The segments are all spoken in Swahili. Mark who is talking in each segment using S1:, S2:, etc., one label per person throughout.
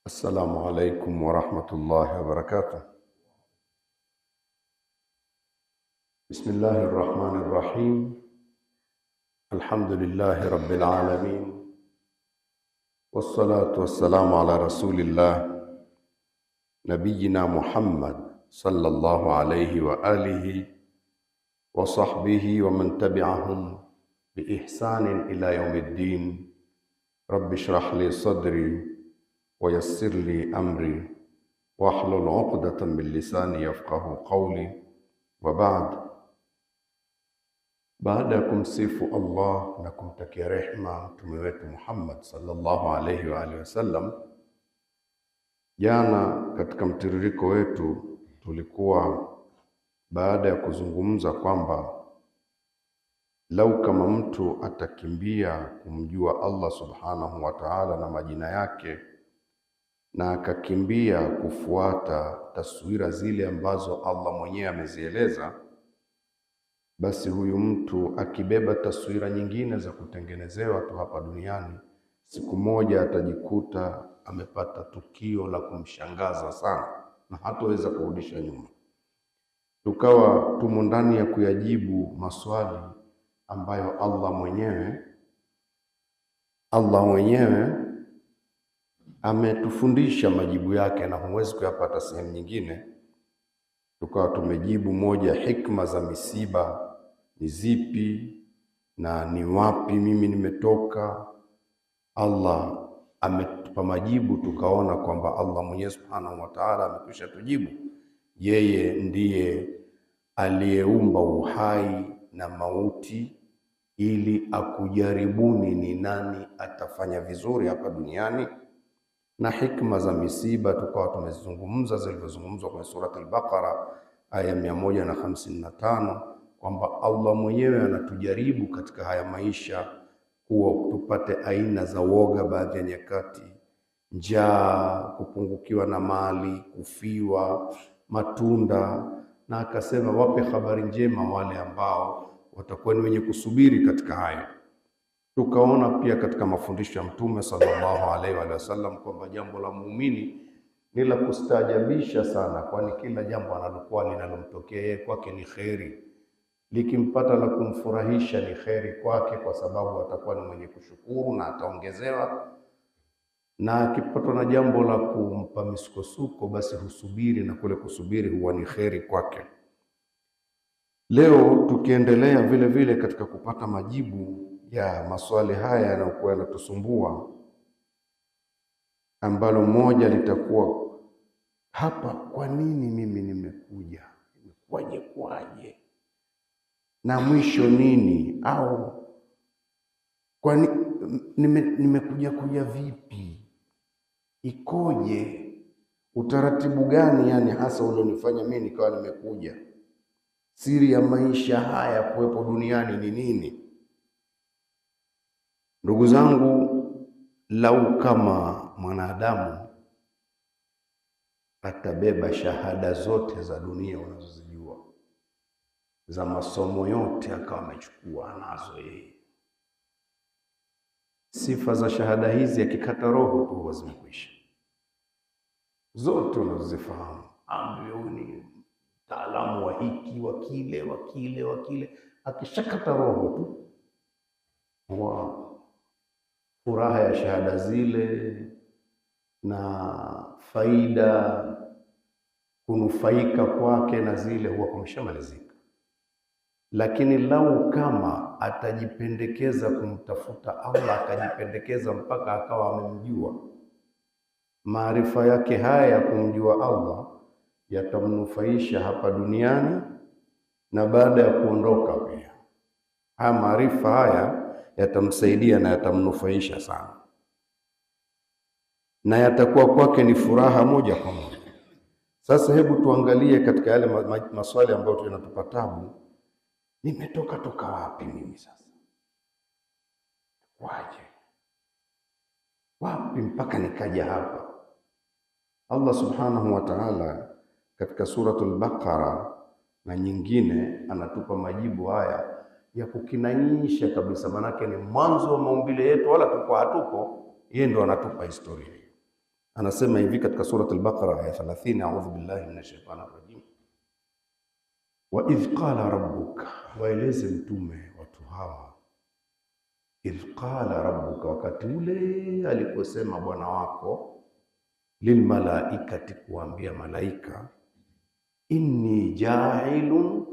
S1: السلام عليكم ورحمة الله وبركاته. بسم الله الرحمن الرحيم. الحمد لله رب العالمين، والصلاة والسلام على رسول الله نبينا محمد صلى الله عليه وآله وصحبه ومن تبعهم بإحسان إلى يوم الدين. رب اشرح لي صدري ويسر لي أمري واحلل عقدة من lisani yafqahu qawli. Wa ba'd, baada ya kumsifu Allah na kumtakia rehma mtume wetu Muhammad sallallahu alayhi wa alihi wasallam, jana katika mtiririko wetu tulikuwa baada ya kuzungumza kwamba lau kama mtu atakimbia kumjua Allah subhanahu wa ta'ala na majina yake na akakimbia kufuata taswira zile ambazo Allah mwenyewe amezieleza, basi huyu mtu akibeba taswira nyingine za kutengenezewa tu hapa duniani, siku moja atajikuta amepata tukio la kumshangaza sana na hataweza kurudisha nyuma. Tukawa tumo ndani ya kuyajibu maswali ambayo Allah mwenyewe ametufundisha majibu yake na huwezi kuyapata sehemu nyingine. Tukawa tumejibu moja, hikma za misiba ni zipi na ni wapi mimi nimetoka. Allah ametupa majibu, tukaona kwamba Allah mwenyewe subhanahu wa ta'ala amekwisha tujibu. Yeye ndiye aliyeumba uhai na mauti ili akujaribuni ni nani atafanya vizuri hapa duniani. Na hikma za misiba tukawa tumezungumza zilizozungumzwa kwenye surati al-Baqara aya 155 kwamba Allah mwenyewe anatujaribu katika haya maisha kuwa tupate aina za woga baadhi ya nyakati, njaa, kupungukiwa na mali, kufiwa, matunda, na akasema wape habari njema wale ambao watakuwa ni wenye kusubiri katika haya. Tukaona pia katika mafundisho ya Mtume sallallahu alaihi wa sallam kwamba jambo la muumini ni la kustaajabisha sana, kwani kila jambo analokuwa linalomtokea yeye kwake ni kheri. Likimpata la kumfurahisha ni kheri kwake, kwa sababu atakuwa ni mwenye kushukuru na ataongezewa, na akipatwa na jambo la kumpa misukosuko basi husubiri, na kule kusubiri huwa ni kheri kwake. Leo tukiendelea vile vile katika kupata majibu ya maswali haya yanayokuwa yanatusumbua, ambalo moja litakuwa hapa, kwa nini mimi nimekuja, kwaje, na mwisho nini, au kwani nimekuja vipi, ikoje, utaratibu gani yani hasa ulionifanya mimi nikawa nimekuja, siri ya maisha haya kuwepo duniani ni nini? Ndugu zangu, lau kama mwanadamu atabeba shahada zote za dunia unazozijua, za masomo yote akawa amechukua nazo yeye, sifa za shahada hizi akikata roho tu zimekwisha zote unazozifahamu. Huyu ni mtaalamu wa hiki wa kile, akishakata roho tu furaha ya shahada zile na faida kunufaika kwake na zile huwa kumeshamalizika. Lakini lau kama atajipendekeza kumtafuta Allah, akajipendekeza mpaka akawa amemjua, maarifa yake haya ya kumjua Allah yatamnufaisha hapa duniani na baada ya kuondoka pia. Haya maarifa haya yatamsaidia na yatamnufaisha sana, na yatakuwa kwake ni furaha moja kwa moja. Sasa hebu tuangalie katika yale maswali ambayo tunatupa tabu. Nimetoka wapi mimi sasa? Wapi mpaka nikaja hapa? Allah subhanahu wa ta'ala katika suratul Baqara na nyingine anatupa majibu haya ya kukinainisha kabisa, manake ni mwanzo wa maumbile yetu, wala tuko hatuko, yeye ndo anatupa historia. anasema hivi katika sura al-Baqara aya 30, a'udhu billahi minash shaitani rajim, wa idh qala rabbuka, waeleze mtume watu hawa, idh qala rabbuka, wakati ule aliposema Bwana wako, lilmalaikati, kuambia malaika, inni ja'ilun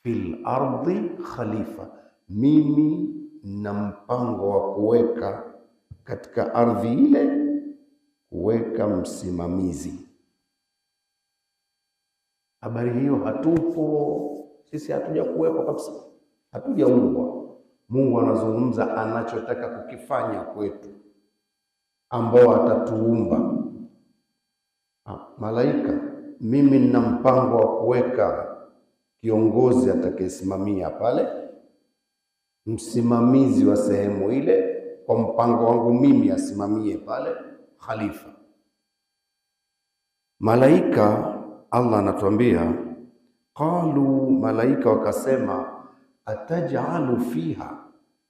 S1: fil ardi khalifa, mimi na mpango wa kuweka katika ardhi ile, kuweka msimamizi. Habari hiyo hatupo sisi, hatuja kuwepo kabisa, hatujaumbwa. Mungu anazungumza anachotaka kukifanya kwetu, ambao atatuumba. Malaika, mimi nina mpango wa kuweka kiongozi atakayesimamia pale, msimamizi wa sehemu ile, kwa mpango wangu mimi asimamie pale, khalifa. Malaika, Allah anatuambia, qalu, malaika wakasema, ataj'alu fiha,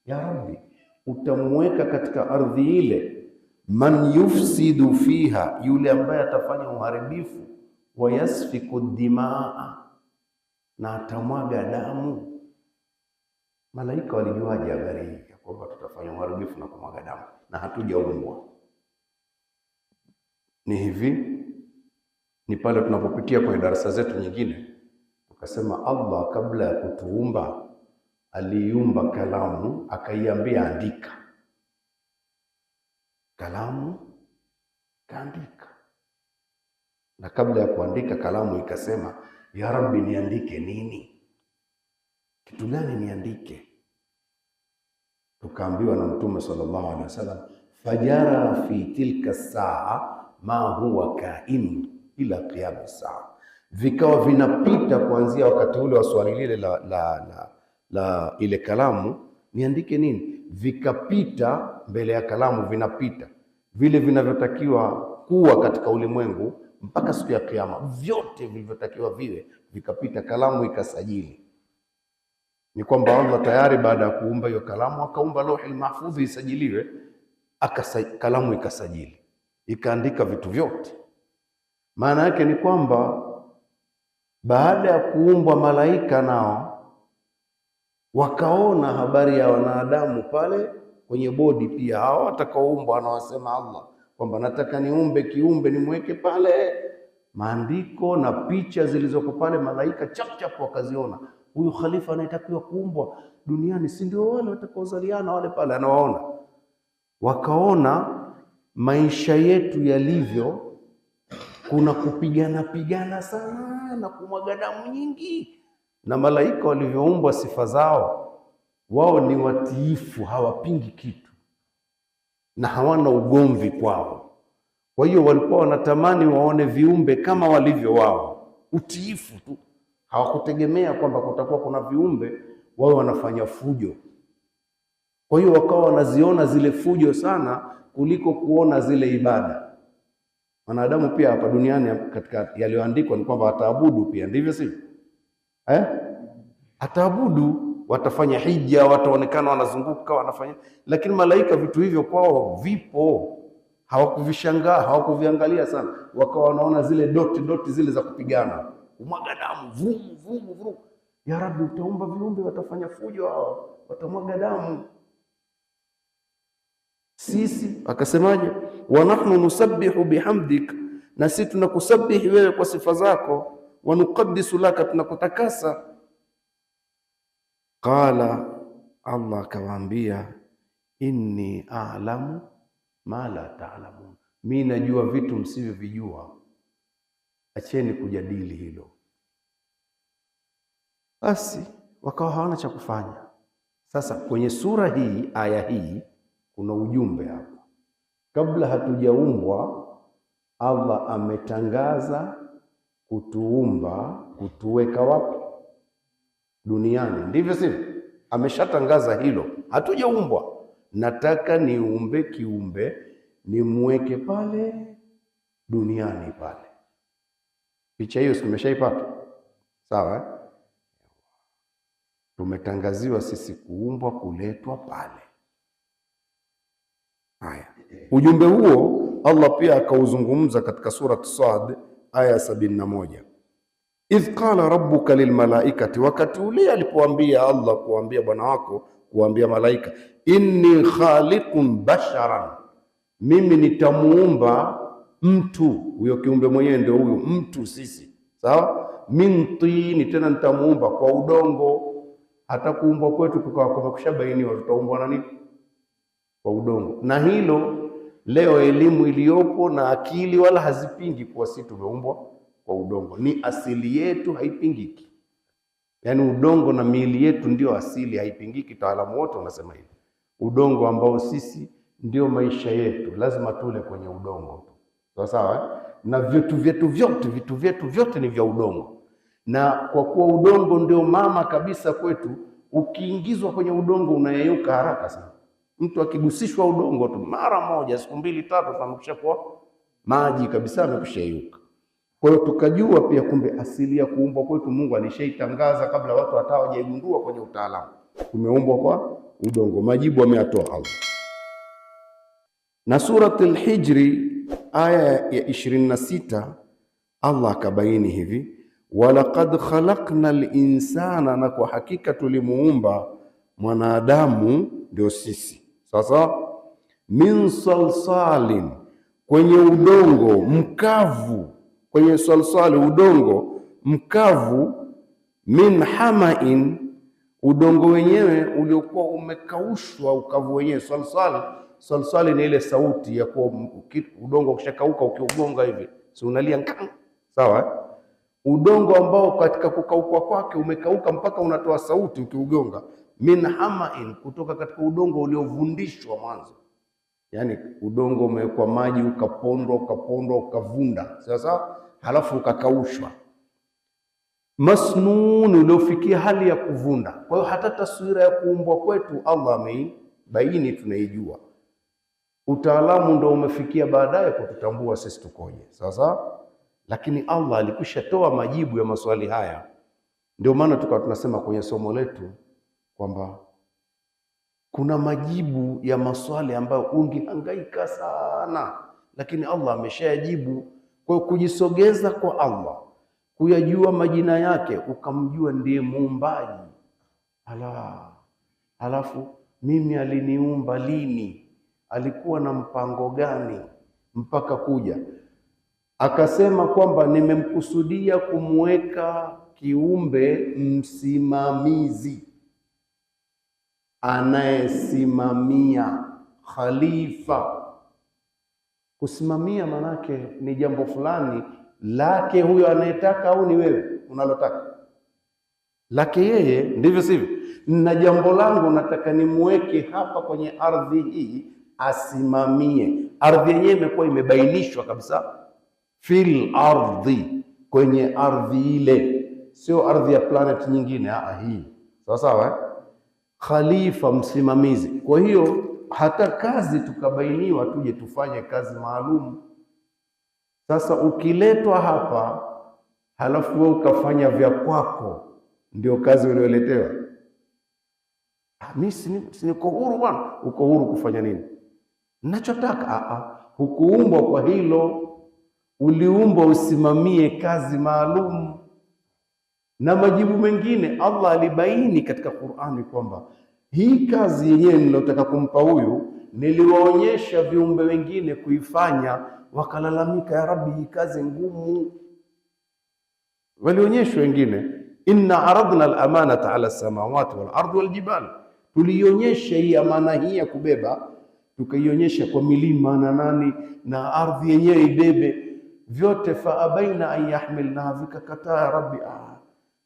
S1: ya Rabbi, utamweka katika ardhi ile, man yufsidu fiha, yule ambaye atafanya uharibifu, wa yasfiku dimaa, na atamwaga damu. Malaika walijuaje habari hii ya kwamba tutafanya uharibifu na kumwaga damu na hatujaumbwa? Ni hivi, ni pale tunapopitia kwenye darasa zetu nyingine tukasema Allah kabla ya kutuumba aliumba kalamu, akaiambia andika. Kalamu kaandika, na kabla ya kuandika kalamu ikasema, ya Rabbi, niandike nini? Kitu gani niandike? Tukaambiwa na Mtume sallallahu alaihi wasallam, fajara fi tilka saa ma huwa kain ila qiyam saa, vikawa vinapita kuanzia wakati ule wa swali lile la ile kalamu, niandike nini, vikapita mbele ya kalamu, vinapita vile vinavyotakiwa kuwa katika ulimwengu mpaka siku ya kiyama, vyote vilivyotakiwa viwe vikapita, kalamu ikasajili. Ni kwamba Allah tayari baada ya kuumba hiyo kalamu akaumba Lauhul Mahfudh isajiliwe, kalamu ikasajili, ikaandika vitu vyote. Maana yake ni kwamba baada ya kuumbwa malaika, nao wakaona habari ya wanadamu pale kwenye bodi, pia hao watakaoumbwa, anawasema Allah kwamba nataka niumbe kiumbe nimweke pale, maandiko na picha zilizoko pale, malaika chap wakaziona, huyu khalifa anayetakiwa kuumbwa duniani, si ndio wale watakaozaliana wale pale, anawaona. Wakaona maisha yetu yalivyo, kuna kupigana sana na kumwaga damu nyingi, na malaika walivyoumbwa sifa zao, wao ni watiifu, hawapingi kitu na hawana ugomvi kwao. Kwa hiyo walikuwa wanatamani waone viumbe kama walivyo wao, utiifu tu. Hawakutegemea kwamba kutakuwa kuna viumbe wao wanafanya fujo. Kwa hiyo wakawa wanaziona zile fujo sana kuliko kuona zile ibada. Wanadamu pia hapa duniani katika yaliyoandikwa ni kwamba wataabudu pia, ndivyo sivyo? Ataabudu, watafanya hija, wataonekana wanazunguka wanafanya, lakini malaika vitu hivyo kwao vipo, hawakuvishangaa, hawakuviangalia sana, wakawa wanaona zile doti zile za kupigana, kumwaga damu, vumu. Ya Rabbi, utaumba viumbe watafanya fujo hao, watamwaga damu. Sisi akasemaje, wa nahnu nusabbihu bihamdik, na sisi tunakusabihi wewe kwa sifa zako, wa nuqaddisu laka, tunakutakasa. Qala, Allah akawaambia, inni a'lamu ma la ta'lamun, mimi najua vitu msivyovijua, acheni kujadili hilo. Basi wakawa hawana cha kufanya. Sasa kwenye sura hii, aya hii, kuna ujumbe hapa. Kabla hatujaumbwa, Allah ametangaza kutuumba, kutuweka wapi? Duniani, ndivyo sivyo? Ameshatangaza hilo, hatujaumbwa. Nataka niumbe kiumbe nimweke pale duniani pale. Picha hiyo tumeshaipata, sawa? Tumetangaziwa sisi kuumbwa, kuletwa pale. Haya, ujumbe huo Allah pia akauzungumza katika surat Sad aya 71. Idh qala rabbuka lilmalaikati, wakati ule alipoambia Allah kuambia bwana wako kuambia malaika, inni khaliqun basharan, mimi nitamuumba mtu. Huyo kiumbe mwenyewe ndio huyo mtu sisi, sawa? Min tini, tena nitamuumba kwa udongo. Hata kuumbwa kwetu kumekushabainiwa tutaumbwa na nini? Kwa udongo. Na hilo leo elimu iliyopo na akili wala hazipingi kuwa sisi tumeumbwa kwa udongo. Ni asili yetu, haipingiki. Yaani udongo na miili yetu ndio asili, haipingiki. Taalamu wote wanasema hivi. Udongo ambao sisi ndio maisha yetu, lazima tule kwenye udongo tu. Sawa sawa? Na vitu vyetu vyote ni vya udongo. Na kwa kuwa udongo ndio mama kabisa kwetu, ukiingizwa kwenye udongo unayeyuka haraka sana. Mtu akigusishwa udongo tu mara moja, siku 2-3 tamkushakuwa maji kabisa, amekushayuka. Kwa hiyo tukajua pia kumbe asili ya kuumbwa kwetu Mungu alishaitangaza kabla watu hata hawajagundua kwenye utaalamu. Tumeumbwa kwa udongo. Majibu ameyatoa Allah. Na suratul Hijri aya ya 26 Allah akabaini hivi, walaqad khalaqnal insana, na kwa hakika tulimuumba mwanadamu, ndio sisi. Sasa min salsalin, kwenye udongo mkavu, kwenye salsali udongo mkavu, min hamain, udongo wenyewe uliokuwa umekaushwa, ukavu wenyewe. Salsali ni ile sauti ya kwa udongo ukishakauka ukiugonga hivi, si unalia nkang, sawa? Udongo ambao katika kukauka kwake umekauka mpaka unatoa sauti ukiugonga. Min hamain, kutoka katika udongo uliovundishwa mwanzo. Yaani udongo umewekwa maji ukapondwa ukavunda, sasa halafu ukakaushwa. Masnun, uliofikia hali ya kuvunda. Kwa hiyo hata taswira ya kuumbwa kwetu Allah ameibaini, tunaijua. Utaalamu ndio umefikia baadaye kututambua sisi tukoje. Sasa lakini Allah alikushatoa majibu ya maswali haya. Ndio maana tukawa tunasema kwenye somo letu kwamba kuna majibu ya maswali ambayo ungehangaika sana, lakini Allah ameshayajibu. Kwa kujisogeza kwa Allah, kuyajua majina yake, ukamjua ndiye muumbaji. Halafu mimi aliniumba lini? Alikuwa na mpango gani mpaka kuja? Akasema kwamba nimemkusudia kumweka kiumbe msimamizi, anayesimamia, khalifa. Kusimamia manake ni jambo fulani lake huyo anayetaka, au ni wewe unalotaka? Lake yeye, ndivyo sivyo? Na jambo langu nataka nimweke hapa kwenye ardhi hii asimamie. Ardhi yenyewe imekuwa imebainishwa kabisa, fil ardhi, kwenye ardhi ile, sio ardhi ya planet nyingine, hii. Sawa sawa? Khalifa, msimamizi. Kwa hiyo hata kazi tukabainiwa tuje tufanye kazi maalum. Sasa ukiletwa hapa halafu wewe ukafanya vya kwako, ndio kazi ulioletewa. Mimi niko huru bwana. Uko huru kufanya nini ninachotaka? Hukuumbwa kwa hilo, uliumbwa usimamie kazi maalum. Na majibu mengine Allah alibaini katika Qur'ani kwamba hii kazi yenyewe nilotaka kumpa huyu, niliwaonyesha viumbe wengine kuifanya, wakalalamika, ya Rabbi, hii kazi ngumu. Walionyeshwa wengine, inna aradna al-amanata ala samawati wal ardi wal jibal, tulionyesha hii amana hii ya kubeba, tukaionyesha kwa milima na nani na ardhi yenyewe ibebe vyote. Fa abaina an yahmilna, vikakataa. Ya Rabbi,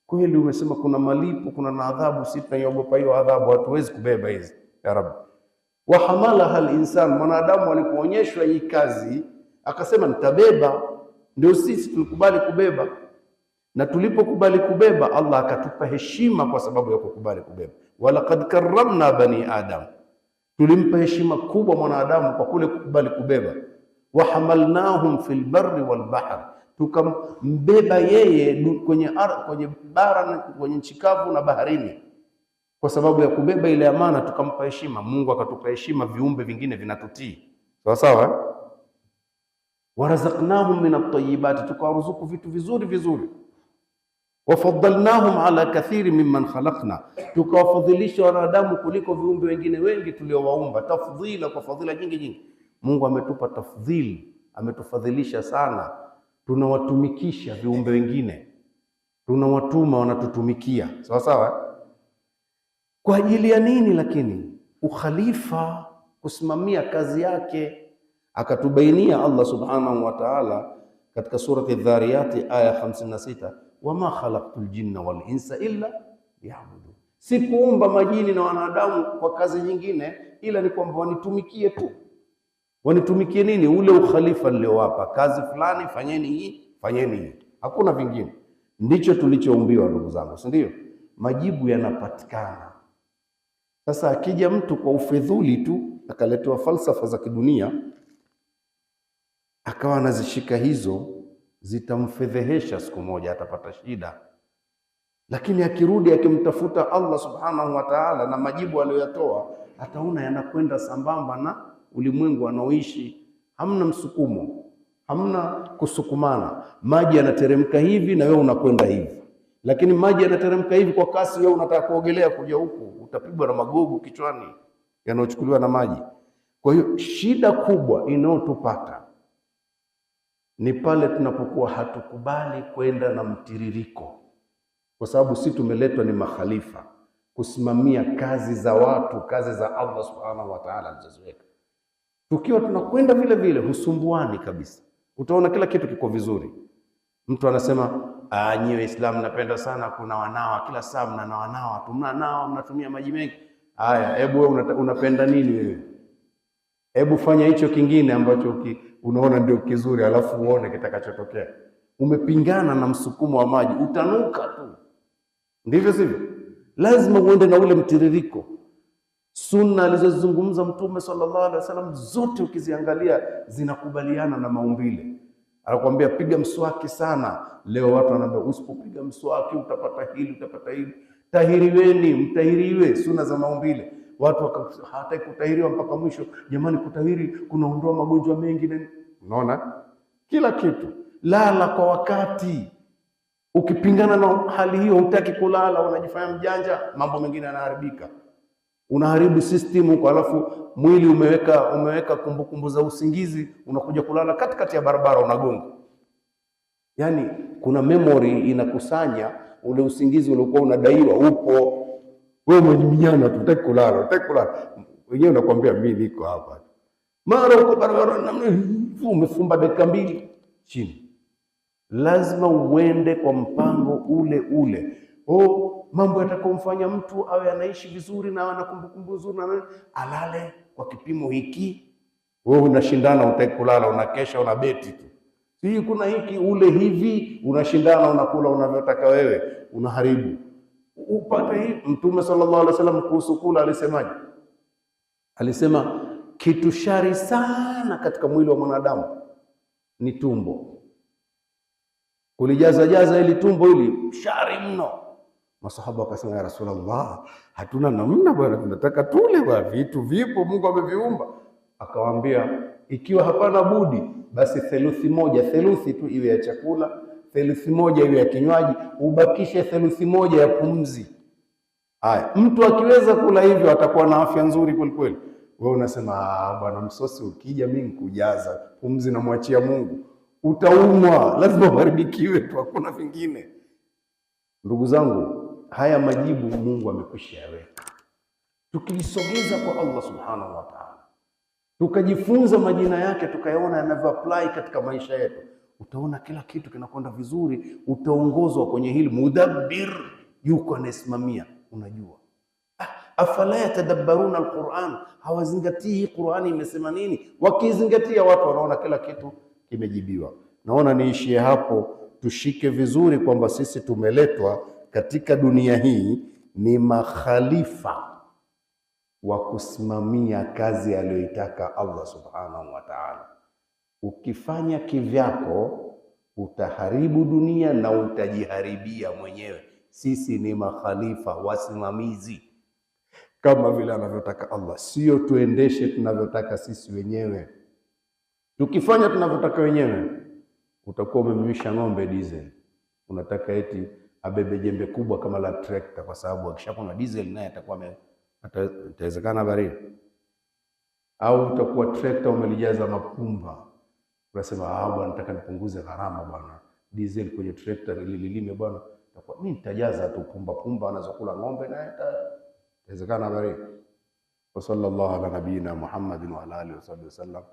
S1: kweli umesema kuna malipo, kuna na adhabu, sisi tunaiogopa hiyo adhabu, hatuwezi kubeba hizi ya Rabbi. Wa hamalaha al-insan, mwanadamu alipoonyeshwa hii kazi akasema nitabeba. Ndio sisi tulikubali kubeba, na tulipokubali kubeba Allah akatupa heshima kwa sababu ya kukubali kubeba. Walaqad karramna bani adam, tulimpa heshima kubwa mwanadamu kwa kule kukubali kubeba. Wa hamalnahum fil barri wal bahr, tukambeba yeye kwenye bara, kwenye nchi kavu na baharini. Kwa sababu ya kubeba ile amana tukampa heshima. Mungu akatupa heshima, viumbe vingine vinatutii. Sawa sawa? warazaqnahum min at-tayyibati, tukawaruzuku vitu vizuri vizuri. Wafaddalnahum ala kathiri mimman khalaqna, tukawafadhilisha wanadamu kuliko viumbe wengine wengi tuliowaumba. Tafdhila, kwa fadhila nyingi nyingi. Mungu ametupa tafdhili, ametufadhilisha sana. Tunawatumikisha viumbe wengine, tunawatuma wanatutumikia, sawa sawa. Kwa ajili ya nini? Lakini ukhalifa, kusimamia kazi yake. Akatubainia Allah subhanahu wa ta'ala katika surati Dhariyati aya 56, wama khalaqtul jinna wal insa illa liya'budun, sikuumba majini na wanadamu kwa kazi nyingine ila ni kwamba wanitumikie tu. Wanitumikie nini? Ule ukhalifa niliowapa, kazi fulani, fanyeni hii, fanyeni hii, hakuna vingine. Ndicho tulichoumbiwa ndugu zangu, si ndio? Majibu yanapatikana. Sasa akija mtu kwa ufedhuli tu akaletewa falsafa za kidunia akawa anazishika hizo, zitamfedhehesha, siku moja atapata shida. Lakini akirudi akimtafuta Allah subhanahu wa ta'ala na majibu aliyoyatoa, ataona yanakwenda sambamba na ulimwengu anaoishi. Hamna msukumo, hamna kusukumana. Maji yanateremka hivi na wewe unakwenda hivi, lakini maji yanateremka hivi kwa kasi, wewe unataka kuogelea kuja huku, utapigwa na magogo kichwani yanayochukuliwa na maji. Kwa hiyo shida kubwa inayotupata ni pale tunapokuwa hatukubali kwenda na mtiririko, kwa sababu sisi tumeletwa ni makhalifa kusimamia kazi za watu, kazi za Allah subhanahu wa ta'ala alizoziweka. Tukiwa tunakwenda vile vile, husumbuani kabisa. Utaona kila kitu kiko vizuri. Mtu anasema nyewe Islam napenda sana kuna wanawa, kila saa mnanawa, tunanawa, mnatumia maji mengi. Haya, hebu wewe unapenda nini wewe? Hebu fanya hicho kingine ambacho unaona ndio kizuri, alafu uone kitakachotokea. Umepingana na msukumo wa maji, utanuka tu. Ndivyo sivyo? Lazima uende na ule mtiririko. Sunna alizozungumza Mtume sallallahu alaihi wasallam zote ukiziangalia zinakubaliana na maumbile. Anakuambia piga mswaki sana. Leo watu wanaambia usipopiga mswaki utapata hili, utapata hili. Tahiriweni, mtahiriwe, sunna za maumbile. Watu hawataki kutahiriwa mpaka mwisho. Jamani, kutahiri kunaondoa magonjwa mengi. Unaona? Kila kitu. Lala kwa wakati. Ukipingana na hali hiyo, hutaki kulala, unajifanya mjanja, mambo mengine yanaharibika. Unaharibu system huko, alafu mwili umeweka kumbukumbu za usingizi, unakuja kulala katikati ya barabara unagonga. Yaani kuna memory inakusanya ule usingizi uliokuwa unadaiwa upo. Wewe mwenyewe tu utaki kulala, Wenyewe unakuambia mimi niko hapa. Mara uko barabara namna umefumba dakika 2 chini. Lazima uende kwa mpango ule ule. Mambo yatakomfanya mtu awe anaishi vizuri na ana kumbukumbu nzuri na alale kwa kipimo hiki. Wewe unashindana, utaki kulala, unakesha, unabeti tu. Hii kuna hiki ule hivi, unashindana, unakula unavyotaka wewe, unaharibu. Upate hii. Mtume sallallahu alaihi wasallam kuhusu kula alisemaje? Alisema kitu shari sana katika mwili wa mwanadamu ni tumbo. Kulijaza ili tumbo ili shari mno. Masahaba wakasema ya Rasulullah, hatuna namna bwana, tunataka tule bwana, vitu vipo Mungu ameviumba. Akawaambia ikiwa hapana budi, basi theluthi tu iwe ya chakula, theluthi moja iwe ya kinywaji, ubakishe theluthi moja ya pumzi. Haya, mtu akiweza kula hivyo atakuwa na afya nzuri kweli kweli. Wewe unasema bwana, msosi ukija mimi nikujaza, pumzi namwachia Mungu. Utaumwa, lazima uharibikiwe tu, hakuna vingine. Ndugu zangu, haya majibu Mungu amekwisha yaweka. Tukisogeza kwa Allah subhanahu wa ta'ala, tukajifunza majina yake, tukayaona yanavyo apply katika maisha yetu, utaona kila kitu kinakwenda vizuri. Utaongozwa kwenye hili. Mudabbir, yuko anasimamia. Unajua, afala yatadabbaruna alquran, hawazingatii Qur'ani imesema nini? Wakizingatia watu wanaona kila kitu kimejibiwa. Naona niishie hapo. Tushike vizuri kwamba sisi tumeletwa katika dunia hii ni makhalifa wa kusimamia kazi aliyoitaka Allah subhanahu wa ta'ala. Ukifanya kivyako utaharibu dunia na utajiharibia mwenyewe. Sisi ni makhalifa, wasimamizi kama vile anavyotaka Allah, sio tuendeshe tunavyotaka sisi wenyewe. Tukifanya tunavyotaka wenyewe, utakuwa umemnywisha ng'ombe diesel. Unataka eti abebe jembe kubwa kama la trekta, kwa sababu akishakuwa na diesel naye atakuwa itawezekana bari. Au utakuwa trekta umelijaza mapumba, unasema bwana, nataka nipunguze gharama bwana, diesel kwenye trekta lilime bwana, itakuwa mimi nitajaza tu pumba anazokula ng'ombe naye itawezekana bari. Wa sallallahu ala nabiyina Muhammadin wa ala alihi wasallam.